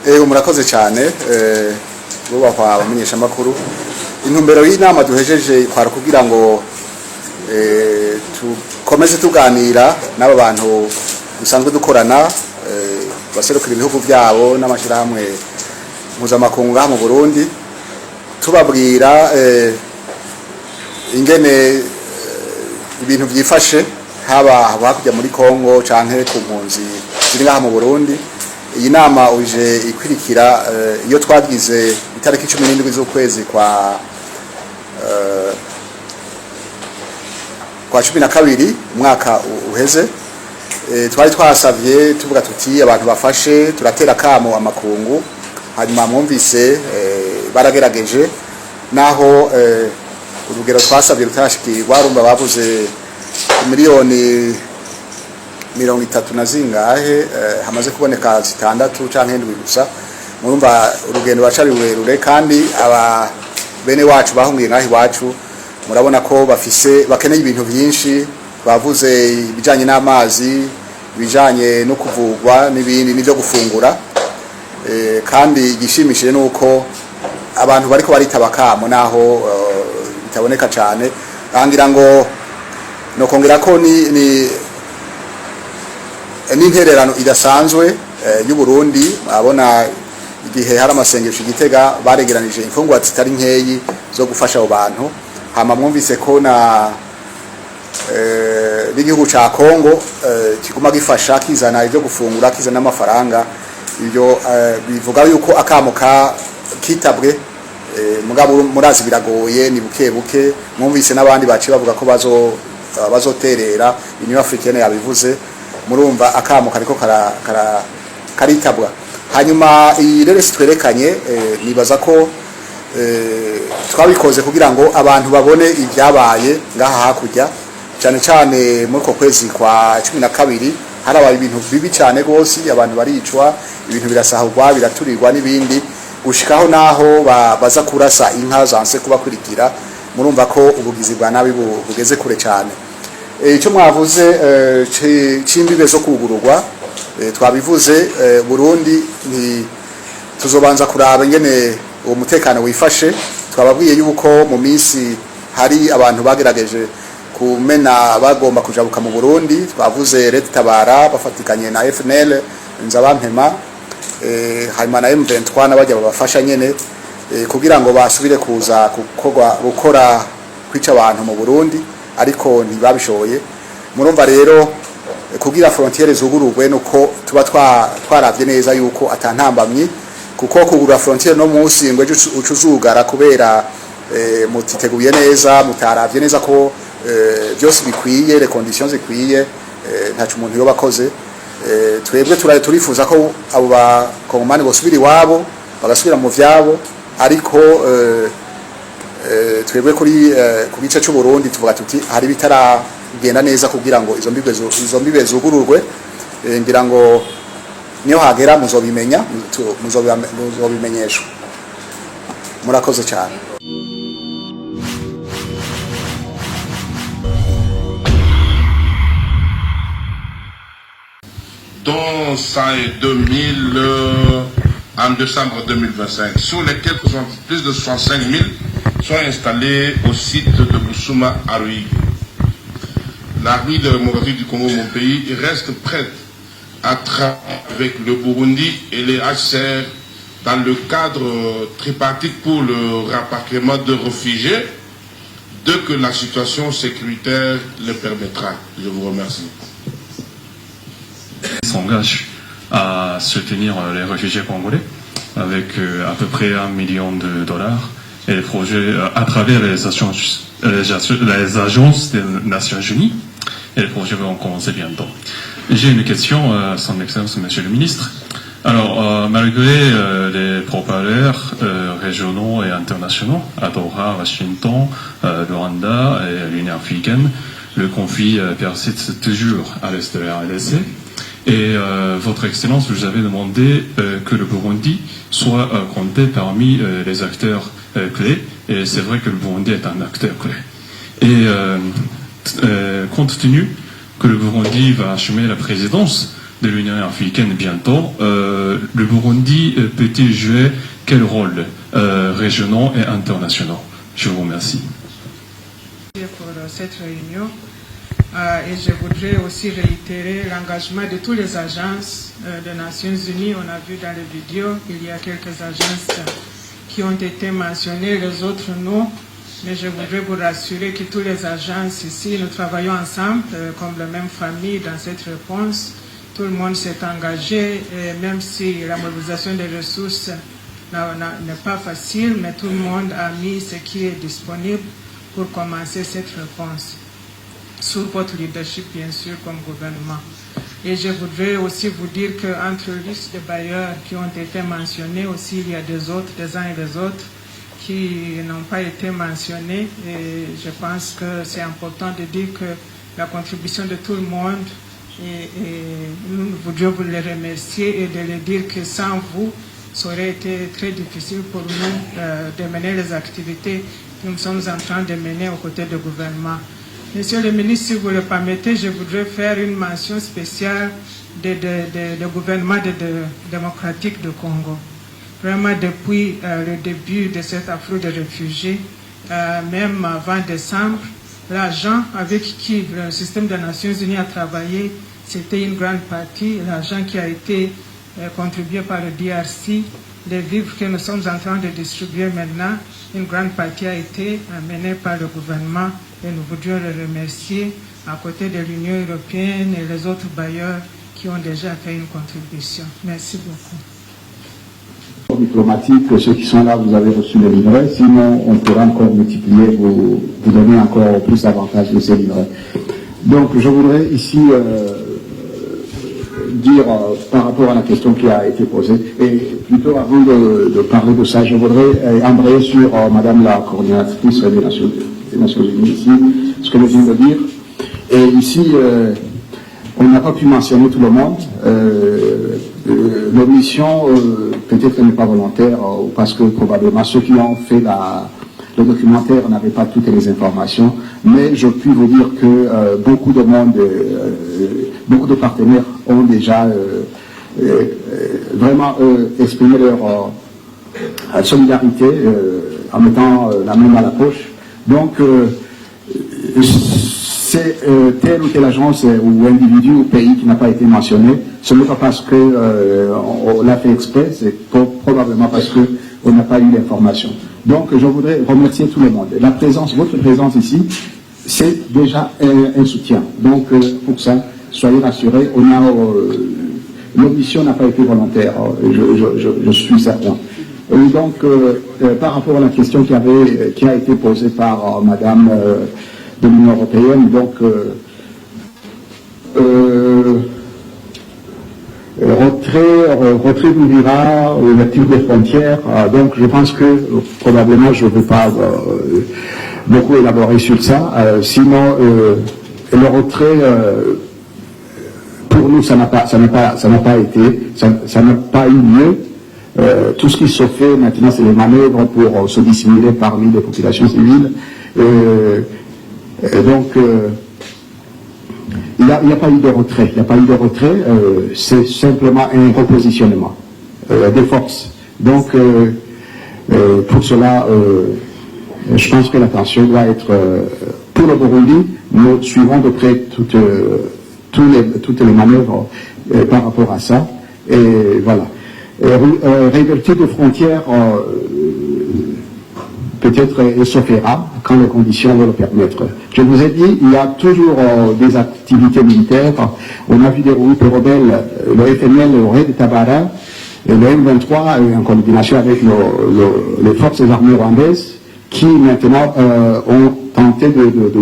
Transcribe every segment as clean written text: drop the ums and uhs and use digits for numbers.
Murakoze cyane bubahwa abamenyesha makuru. Intumbero y'inama duhejeje kwara kugira ngo tukomeze tuganira n'aba bantu dusanzwe dukorana baserukira ibihugu byabo n'amashirahamwe mpuzamakungu ngaha mu Burundi, tubabwira ingene ibintu byifashe haba hakujya muri Kongo canke ku mpunzi ziri ngaha mu Burundi. Iyi nama uje ikwirikira iyo twagize itariki 17 z'ukwezi kwa 12 umwaka uheze. Twari twasavye tuvuga tuti abantu bafashe turatera kamo amakungu, hanyuma mwumvise baragerageje naho urugero twasabye rutashikirwa, rumba bavuze miliyoni 30 na zingahe, hamaze kuboneka 6 canke 7 gusa. Murumva urugendo bacari rurerure, kandi aba bene wacu bahungiye ngahi wacu murabona ko bakeneye ibintu byinshi. Bavuze ibijanye n'amazi, ibijanye no kuvugwa n'ibindi n'ibyo gufungura, kandi igishimishije nuko abantu bariko baritaba kamo naho bitaboneka cyane. Angira ngo no kongera ko ni n'intererano idasanzwe y'u Burundi. Abona igihe hari amasengesho Gitega baregeranije imfungwa zitari nkeyi zo gufasha abo bantu. Hama mwumvise ko na n'igihugu ca Kongo kiguma gifasha kizana ibyo gufungura, kizana amafaranga. Ibyo bivuga yuko akamo kitabwe, mugabo murazi biragoye, ni buke buke. Mwumvise n'abandi baci bavuga ko bazoterera, Union Africaine yabivuze. Murumva akamo kariko karitabwa. Hanyuma iyi rero twerekanye, nibaza ko twabikoze kugira ngo abantu babone ibyabaye ngaha hakujya, cyane cyane muri ko kwezi kwa 12 harabaye ibintu bibi cyane gose. Abantu baricwa, ibintu birasahurwa, biraturirwa n'ibindi, gushikaho naho baza kurasa inka zanse kubakurikira. Murumva ko ubugizi bwa nabi bugeze kure cyane. Icyo mwavuze c'imbibe zo kugururwa, twabivuze. Burundi ni tuzobanza kuraba ingene uwo mutekano wifashe. Twababwiye yuko mu minsi hari abantu bagerageje kumena bagomba kujabuka mu Burundi. Twavuze Leta Tabara bafatikanye na FNL Nzabampema, hanyuma na M23 n'abajya babafasha nyene kugira ngo basubire kuza gukora kwica abantu mu Burundi, ariko ntibabishoboye. Murumva rero kugira frontiere zugururwe nuko tuba twaravye neza yuko atantambamye, kuko kugura frontiere no munsi ngo ucuzugara kubera mutiteguye neza, mutaravye neza ko byose bikwiye, les conditions zikwiye, ntacu umuntu yo bakoze. Twebwe turifuza ko abo bakongomani bosubira iwabo bagasubira mu vyabo, ariko twebwe ku gice cy'u Burundi tuvuga tuti hari bitaragenda neza kugira ngo izo mbibe zugururwe. Ngira ngo niyo hagera muzobimenyeshwa. Murakoze cyane. Dont 2000 en décembre 2025, sur lesquels plus de 65 000 sont installés au site de Bousouma à Ruigi. L'armée démocratique du Congo, mon pays, reste prête à travailler avec le Burundi et les HCR dans le cadre tripartite pour le rapatriement de réfugiés, dès que la situation sécuritaire le permettra. Je vous remercie. S'engage à soutenir les réfugiés congolais avec à peu près $1 million et les projets à travers les agences des Nations Unies, et les projets vont commencer bientôt. J'ai une question à son Excellence Monsieur le Ministre. Alors malgré les propageurs régionaux et internationaux à Doha, Washington, le Rwanda et l'Union africaine, le conflit persiste toujours à l'est de la RDC. Et votre Excellence, vous avez demandé que le Burundi soit compté parmi les acteurs clés. Et c'est vrai que le Burundi est un acteur clé. Et compte tenu que le Burundi va assumer la présidence de l'Union africaine bientôt, le Burundi peut-il jouer quel rôle régionaux et internationaux? Je vous remercie. Pour cette réunion et je voudrais aussi réitérer l'engagement de toutes les agences des Nations Unies. On a vu dans les vidéos qu'il y a quelques agences qui ont été mentionnées, les autres non. Mais je voudrais vous rassurer que toutes les agences ici, nous travaillons ensemble comme la même famille dans cette réponse. Tout le monde s'est engagé, et même si la mobilisation des ressources n'est pas facile, mais tout le monde a mis ce qui est disponible pour commencer cette réponse. Sous votre leadership, bien sûr, comme gouvernement. Et je voudrais aussi vous dire qu'entre liste de bailleurs qui ont été mentionnés aussi, il y a des autres, des uns et des autres, qui n'ont pas été mentionnés. Et je pense que c'est important de dire que la contribution de tout le monde, et nous voudrions vous les remercier et de les dire que sans vous, ça aurait été très difficile pour nous de mener les activités que nous sommes en train de mener aux côtés du gouvernement. Monsieur le ministre, si vous le permettez, je voudrais faire une mention spéciale du gouvernement démocratique du Congo. Vraiment, depuis le début de cette afflux de réfugiés, même avant décembre, l'argent avec qui le système des Nations Unies a travaillé, c'était une grande partie, l'argent qui a été contribué par le DRC, les vivres que nous sommes en train de distribuer maintenant, une grande partie a été menée par le gouvernement et nous voudrions le remercier à côté de l'Union européenne et les autres bailleurs qui ont déjà fait une contribution. Merci beaucoup. Diplomatique, ceux qui sont là, vous avez reçu les livrets, sinon on pourra encore multiplier, vous donner encore plus d'avantages de ces livrets. Donc je voudrais ici dire par rapport à la question qui a été posée, et plutôt avant de parler de ça, je voudrais embrayer sur Madame la coordinatrice des Nations Unies ici, ce que je viens de dire. Et ici, on n'a pas pu mentionner tout le monde. L'omission peut-être n'est pas volontaire, parce que probablement ceux qui ont fait le documentaire n'avaient pas toutes les informations, mais je puis vous dire que beaucoup de monde, beaucoup de partenaires ont déjà vraiment exprimé leur solidarité en mettant la main à la poche. Donc, c'est telle ou telle agence ou individu ou pays qui n'a pas été mentionné. Ce n'est pas parce qu'on l'a fait exprès, c'est probablement parce qu'on n'a pas eu l'information. Donc, je voudrais remercier tout le monde. La présence, votre présence ici, c'est déjà un soutien. Donc, pour ça, soyez rassurés, l'omission n'a pas été volontaire, je suis certain. Donc, par rapport à la question qui a été posée par Madame de l'Union européenne, donc retrait d'Ouvira, ouverture des frontières, donc je pense que probablement je ne vais pas beaucoup élaborer sur ça, sinon le retrait pour nous ça n'a pas eu lieu. Tout ce qui se fait maintenant, c'est les manœuvres pour se dissimuler parmi les populations civiles. Donc, il n'y a pas eu de retrait. Il n'y a pas eu de retrait. C'est simplement un repositionnement des forces. Donc, pour cela, je pense que l'attention doit être pour le Burundi. Nous suivons de près toutes les manœuvres par rapport à ça. Et voilà. Réouverture de frontières, peut-être elle se fera quand les conditions vont le permettre. Je vous ai dit, il y a toujours des activités militaires. On a vu des groupes rebelles, le FNL, le Red Tabara, et le M23, en coordination avec les forces armées rwandaises, qui maintenant ont tenté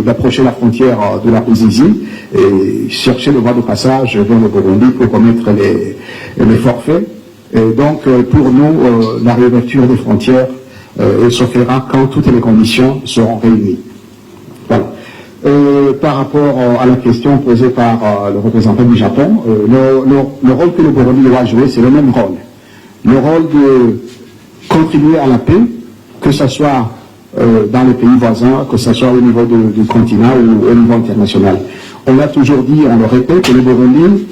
d'approcher la frontière de la Ruzizi et chercher le voie de passage vers le Burundi pour commettre les forfaits. Et donc, pour nous, la réouverture des frontières se fera quand toutes les conditions seront réunies. Voilà. Par rapport à la question posée par le représentant du Japon, le rôle que le Burundi doit jouer, c'est le même rôle. Le rôle de contribuer à la paix, que ce soit dans les pays voisins, que ce soit au niveau du continent ou au niveau international. On l'a toujours dit, on le répète, que le Burundi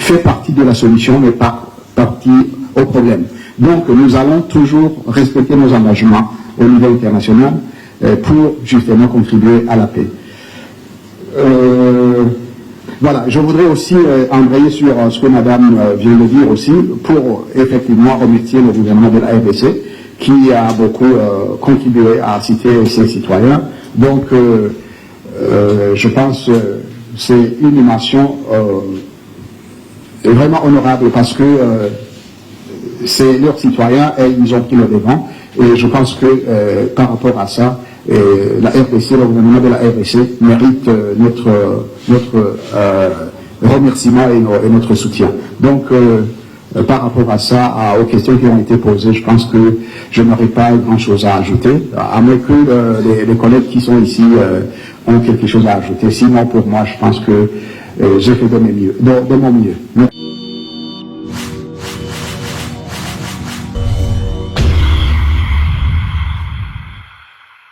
fait partie de la solution, mais pas partie au problème. Donc nous allons toujours respecter nos engagements au niveau international pour justement contribuer à la paix. Voilà, je voudrais aussi embrayer sur ce que Madame vient de dire aussi, pour effectivement remercier le gouvernement de la RDC qui a beaucoup contribué à citer ses citoyens. Donc, je pense que c'est une nation vraiment honorable parce que c'est leurs citoyens et ils ont pris le devant. Et je pense que par rapport à ça, la RDC, le gouvernement de la RDC mérite notre remerciement et notre soutien. Donc, par rapport à ça, aux questions qui ont été posées, je pense que je n'aurai pas grand-chose à ajouter, à moins que les collègues qui sont ici ont quelque chose à ajouter. Sinon, pour moi, je pense que j'ai fait de mon mieux.